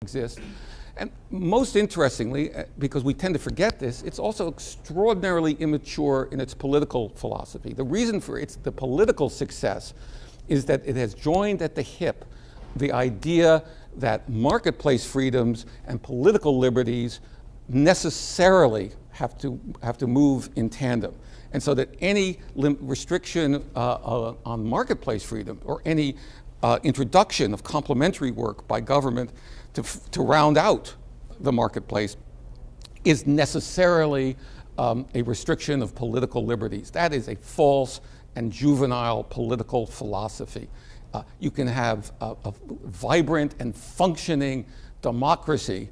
exist. And most interestingly, because we tend to forget this, it's also extraordinarily immature in its political philosophy. The reason for the political success is that it has joined at the hip the idea that marketplace freedoms and political liberties necessarily have to move in tandem. And so that any restriction on marketplace freedom or any introduction of complementary work by government to round out the marketplace is necessarily a restriction of political liberties. That is a false and juvenile political philosophy. You can have a vibrant and functioning democracy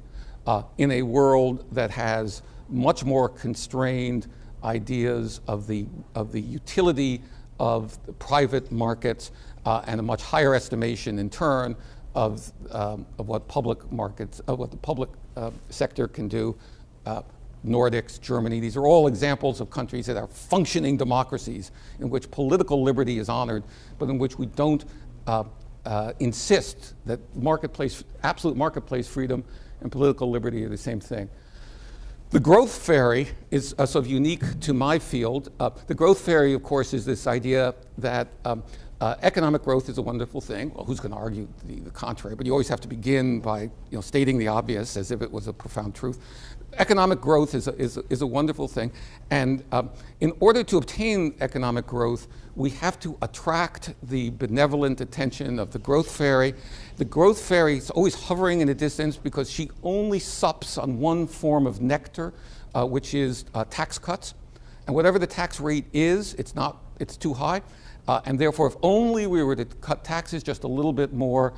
in a world that has much more constrained ideas of the utility of the private markets and a much higher estimation in turn of what public markets, what the public sector can do. Nordics, Germany, these are all examples of countries that are functioning democracies in which political liberty is honored, but in which we don't insist that absolute marketplace freedom and political liberty are the same thing. The growth fairy is sort of unique to my field. The growth fairy, of course, is this idea that economic growth is a wonderful thing. Well, who's going to argue the contrary? But you always have to begin by stating the obvious as if it was a profound truth. Economic growth is a wonderful thing. And in order to obtain economic growth, we have to attract the benevolent attention of the growth fairy. The growth fairy is always hovering in a distance because she only sups on one form of nectar, which is tax cuts. And whatever the tax rate is, it's too high. And therefore, if only we were to cut taxes just a little bit more,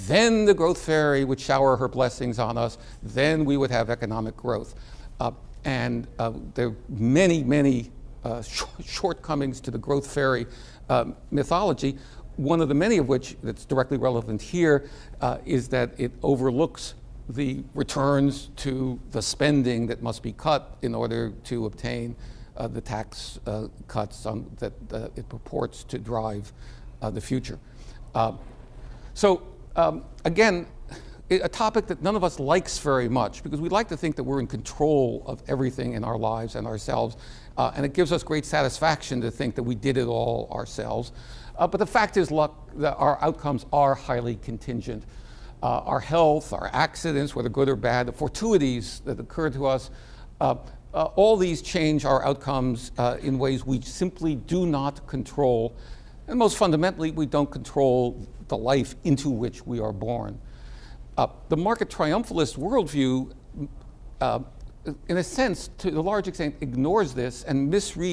then the growth fairy would shower her blessings on us, then we would have economic growth. And there are many, many shortcomings to the growth fairy mythology, one of the many of which that's directly relevant here is that it overlooks the returns to the spending that must be cut in order to obtain the tax cuts that it purports to drive the future. Again, a topic that none of us likes very much because we like to think that we're in control of everything in our lives and ourselves, and it gives us great satisfaction to think that we did it all ourselves. But the fact is, that our outcomes are highly contingent. Our health, our accidents, whether good or bad, the fortuities that occur to us, all these change our outcomes in ways we simply do not control. And most fundamentally, we don't control the life into which we are born. The market triumphalist worldview, in a sense, to a large extent, ignores this and misreads